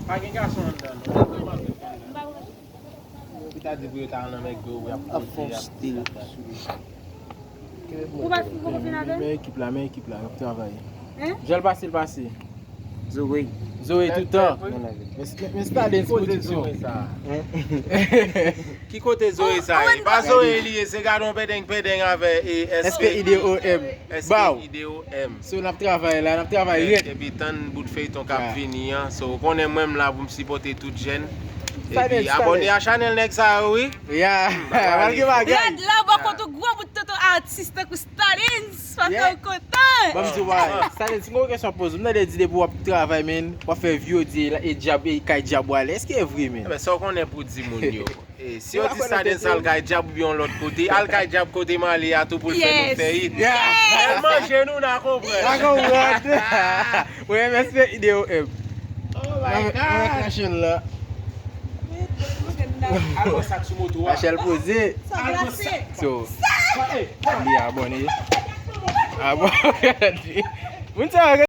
Pa gen gason an dan. Pi ta di pou yo ta an an mek do ou A fon stil. Men ekip la, ap travay. Jel pase. Zoe. Zoe toutan. Men Stalin production. production. Ki kote Zoe sa e? Pa Zoe liye se gadon pedeng ave SPIDOM. Baw. SPIDOM. So nap travay la, ret. E pi tan bout fey ton kap vini an. So konen mwem la pou msipote tout jen. E pi abone a chanel nek sa oui? Ya, malge bagay. Red la bako to gwa bout toto artiste ku Stalins. Faka kontan. Bam di waj, Stalin, si mwen kesyon pose, mwen de di de pou wap travay men, wap fe vyo di e jab e kay jab wale, eske evri men? Ebe so konen pou di moun yo. Si yo di Stalin sal kay jab byon lot kote, al kay jab kote man li atou pou l'fè nou feyit. El manje nou nan kompre. Wè mwen se IDOM. Oh my God. Mwen kasyon la. Algo sak sou moto wa. Achel pose. So, li abone. Abone. Mwen sa